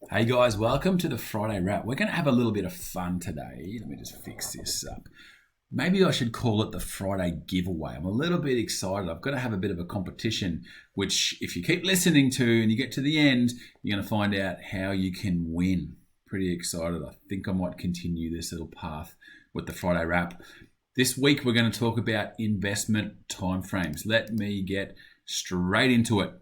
Hey guys, welcome to the Friday Wrap. We're going to have a little bit of fun today. Let me just fix this up. Maybe I should call it the Friday giveaway. I'm a little bit excited. I've got to have a bit of a competition, which if you keep listening to and you get to the end, you're going to find out how you can win. Pretty excited. I think I might continue this little path with the Friday Wrap. This week we're going to talk about investment timeframes. Let me get straight into it.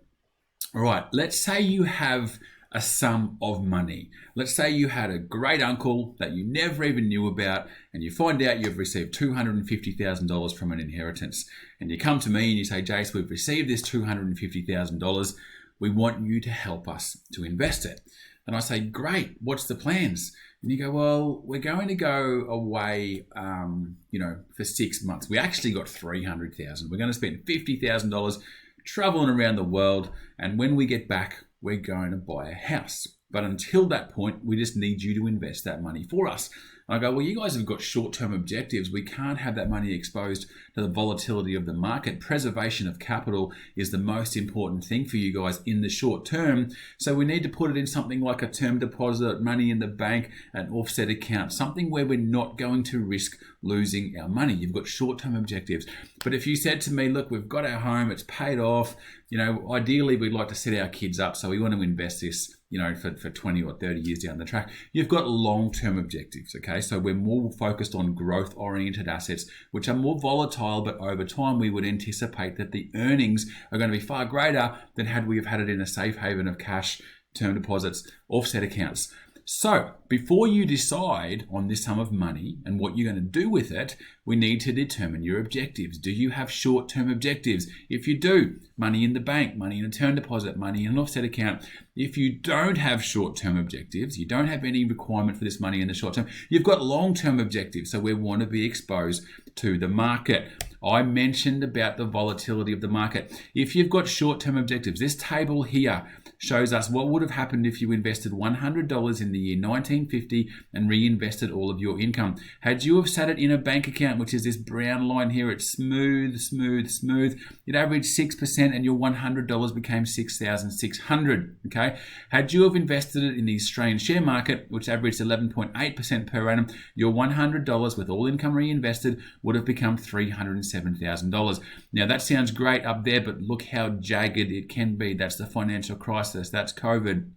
All right, let's say you have a sum of money. Let's say you had a great uncle that you never even knew about, and you find out you've received $250,000 from an inheritance. And you come to me and you say, Jace, we've received this $250,000. We want you to help us to invest it. And I say, great, what's the plans? And you go, well, we're going to go away, for 6 months. We actually got $300,000. We're going to spend $50,000 traveling around the world. And when we get back, we're going to buy a house. But until that point, we just need you to invest that money for us. And I go, well, you guys have got short-term objectives. We can't have that money exposed to the volatility of the market. Preservation of capital is the most important thing for you guys in the short term. So we need to put it in something like a term deposit, money in the bank, an offset account, something where we're not going to risk losing our money. You've got short-term objectives. But if you said to me, look, we've got our home, it's paid off, ideally we'd like to set our kids up, so we want to invest this for 20 or 30 years down the track. You've got long-term objectives, okay? So we're more focused on growth-oriented assets, which are more volatile, but over time we would anticipate that the earnings are going to be far greater than had we have had it in a safe haven of cash, term deposits, offset accounts. So before you decide on this sum of money and what you're going to do with it, we need to determine your objectives. Do you have short-term objectives? If you do, money in the bank, money in a term deposit, money in an offset account. If you don't have short-term objectives, you don't have any requirement for this money in the short term, you've got long-term objectives. So we want to be exposed to the market. I mentioned about the volatility of the market. If you've got short-term objectives, this table here shows us what would have happened if you invested $100 in the year 1950 and reinvested all of your income. Had you have sat it in a bank account, which is this brown line here, it's smooth, it averaged 6% and your $100 became $6,600, okay? Had you have invested it in the Australian share market, which averaged 11.8% per annum, your $100 with all income reinvested would have become $307,000. Now that sounds great up there, but look how jagged it can be. That's the financial crisis. That's COVID.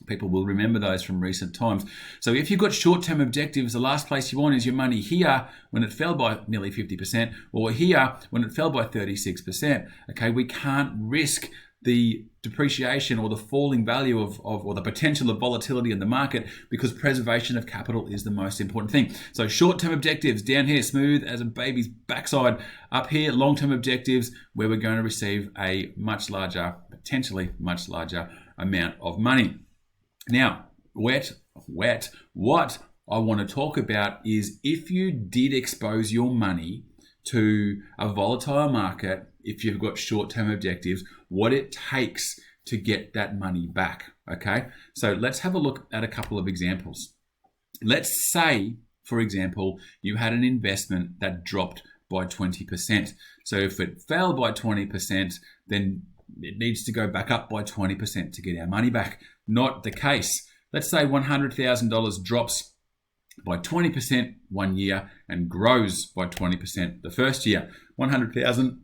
People will remember those from recent times. So if you've got short-term objectives, the last place you want is your money here when it fell by nearly 50% or here when it fell by 36%. Okay, we can't risk the depreciation or the falling value or the potential of volatility in the market because preservation of capital is the most important thing. So short-term objectives down here, smooth as a baby's backside. Up here, long-term objectives where we're going to receive a potentially much larger amount of money. Now, what I want to talk about is if you did expose your money to a volatile market, if you've got short-term objectives, what it takes to get that money back, okay? So let's have a look at a couple of examples. Let's say, for example, you had an investment that dropped by 20%. So if it fell by 20%, then it needs to go back up by 20% to get our money back. Not the case. Let's say $100,000 drops by 20% 1 year and grows by 20% the first year. 100,000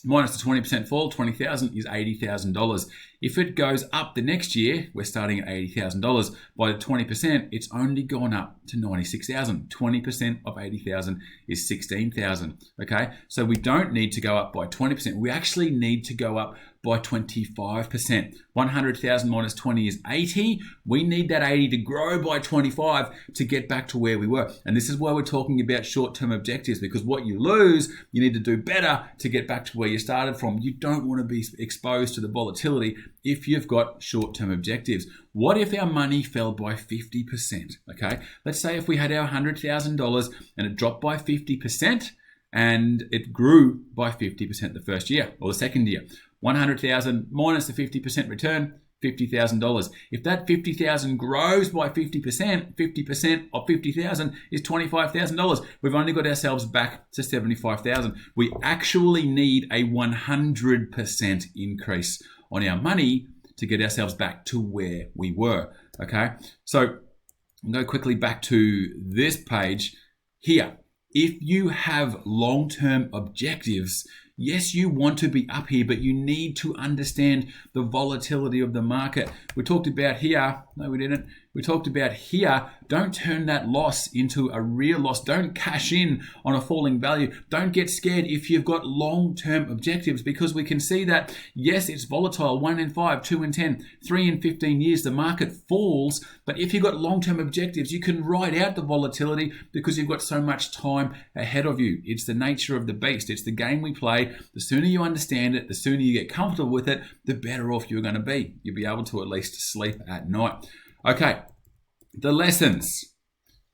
minus the 20% fall, 20,000 is $80,000. If it goes up the next year, we're starting at $80,000. By the 20%, it's only gone up to $96,000. 20% of $80,000 is $16,000. Okay, so we don't need to go up by 20%. We actually need to go up by 25%. 100,000 minus 20 is 80. We need that 80 to grow by 25 to get back to where we were. And this is why we're talking about short-term objectives, because what you lose, you need to do better to get back to where you started from. You don't want to be exposed to the volatility if you've got short-term objectives. What if our money fell by 50%? Okay, let's say if we had our $100,000 and it dropped by 50% and it grew by 50% the first year or the second year. 100,000 minus the 50% return, $50,000. If that 50,000 grows by 50%, 50% of 50,000 is $25,000. We've only got ourselves back to 75,000. We actually need a 100% increase on our money to get ourselves back to where we were. Okay, so I'll go quickly back to this page here. If you have long-term objectives, yes, you want to be up here, but you need to understand the volatility of the market. We talked about here, no, we didn't. We talked about here, don't turn that loss into a real loss. Don't cash in on a falling value. Don't get scared if you've got long-term objectives, because we can see that, yes, it's volatile. 1 in 5, 2 in 10, 3 in 15 years, the market falls. But if you've got long-term objectives, you can ride out the volatility because you've got so much time ahead of you. It's the nature of the beast. It's the game we play. The sooner you understand it, the sooner you get comfortable with it, the better off you're going to be. You'll be able to at least sleep at night. Okay, the lessons.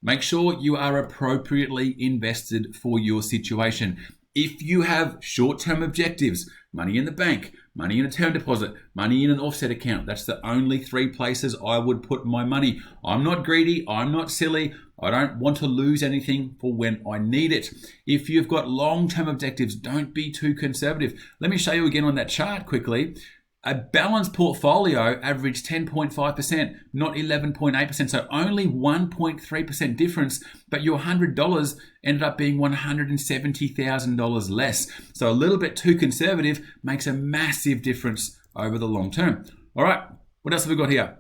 Make sure you are appropriately invested for your situation. If you have short-term objectives, money in the bank, money in a term deposit, money in an offset account, that's the only 3 places I would put my money. I'm not greedy, I'm not silly, I don't want to lose anything for when I need it. If you've got long-term objectives, don't be too conservative. Let me show you again on that chart quickly. A balanced portfolio averaged 10.5%, not 11.8%, so only 1.3% difference, but your $100 ended up being $170,000 less. So a little bit too conservative makes a massive difference over the long term. All right, what else have we got here?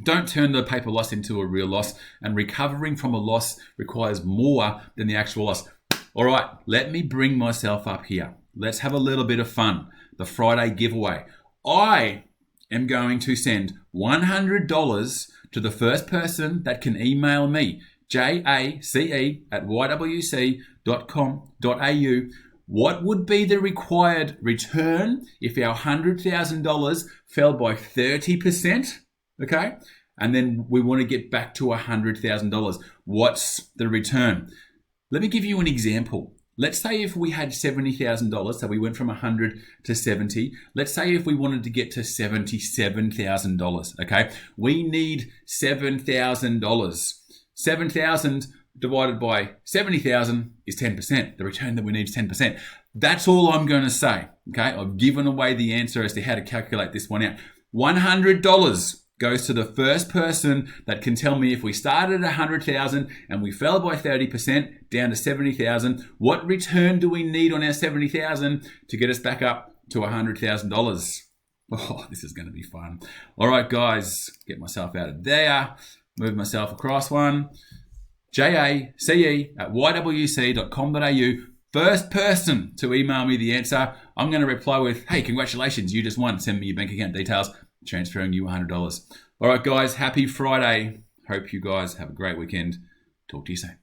Don't turn the paper loss into a real loss, and recovering from a loss requires more than the actual loss. All right, let me bring myself up here. Let's have a little bit of fun. The Friday giveaway. I am going to send $100 to the first person that can email me, jace@ywc.com.au. What would be the required return if our $100,000 fell by 30%? Okay, and then we want to get back to $100,000. What's the return? Let me give you an example. Let's say if we had $70,000, so we went from 100 to 70. Let's say if we wanted to get to $77,000, okay? We need $7,000. 7,000 divided by 70,000 is 10%. The return that we need is 10%. That's all I'm going to say, okay? I've given away the answer as to how to calculate this one out. $100 goes to the first person that can tell me if we started at 100,000 and we fell by 30% down to 70,000, what return do we need on our 70,000 to get us back up to $100,000? Oh, this is going to be fun. All right, guys, get myself out of there, move myself across one. jace@ywc.com.au. First person to email me the answer, I'm going to reply with, hey, congratulations, you just won. Send me your bank account details. Transferring you $100. All right, guys, happy Friday. Hope you guys have a great weekend. Talk to you soon.